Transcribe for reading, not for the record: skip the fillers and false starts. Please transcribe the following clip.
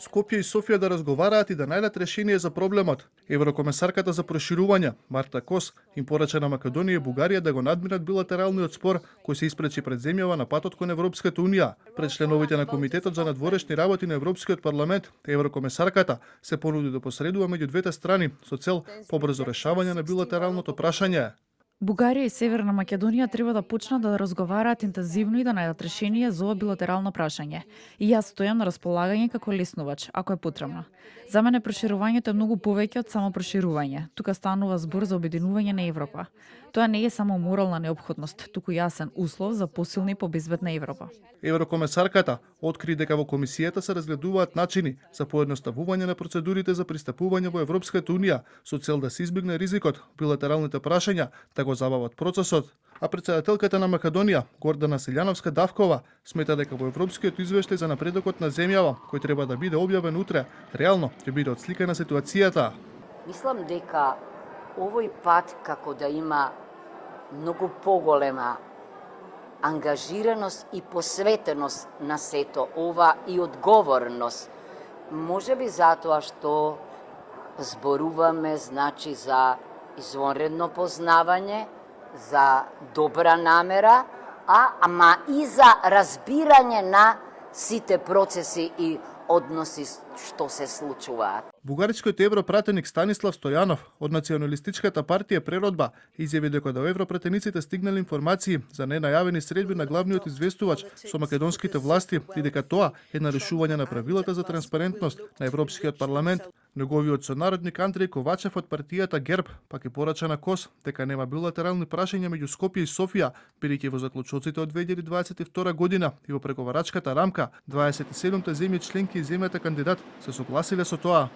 Скопје и Софија да разговараат и да најдат решение за проблемот. Еврокомесарката за проширување, Марта Кос, им порача на Македонија и Бугарија да го надминат билатералниот спор кој се испречи пред земјава на патот кон Европската Унија. Пред членовите на Комитетот за надворешни работи на Европскиот парламент, еврокомесарката се понуди да посредува меѓу двете страни со цел побрзо решавање на билатералното прашање. Бугарија и Северна Македонија треба да почнат да разговараат интензивно и да најдат решение за ова билатерално прашање. И јас стојам на располагање како леснувач, ако е потребно. За мене проширувањето е многу повеќе од само проширување. Тука станува збор за обединување на Европа. Тоа не е само морална неопходност, туку јасен услов за посилна и побезбедна Европа. Еврокомесарката откри дека во комисијата се разгледуваат начини за поедноставување на процедурите за пристапување во Европската Унија со цел да се избегне ризикот билатералните прашања да го забават процесот. А председателката на Македонија, Гордана Силјановска-Давкова, смета дека во Европскиот извештај за напредокот на земјава, кој треба да биде објавен утре, реално ќе биде отсликана ситуацијата. Мислам дека овој пат како да има многу поголема ангажираност и посветеност на сето ова и одговорност. Можеби затоа што зборуваме значи за извонредно познавање, за добра намера, ама и за разбирање на сите процеси и односи што се случуваат. Бугарскиот европратеник Станислав Стојанов од Националистичката партија Преродба изјави дека до европратениците стигнали информации за ненајавени средби на главниот известувач со македонските власти и дека тоа е нарушување на правилата за транспарентност на Европскиот парламент. Неговиот сонародник Андреј Ковачев од партијата ГЕРБ пак и порача на Кос дека нема билатерални прашања меѓу Скопје и Софија, бидејќи во заклучоците од 2022 година и во преговарачката рамка 27 земји членки и земјата кандидат се согласиле со тоа.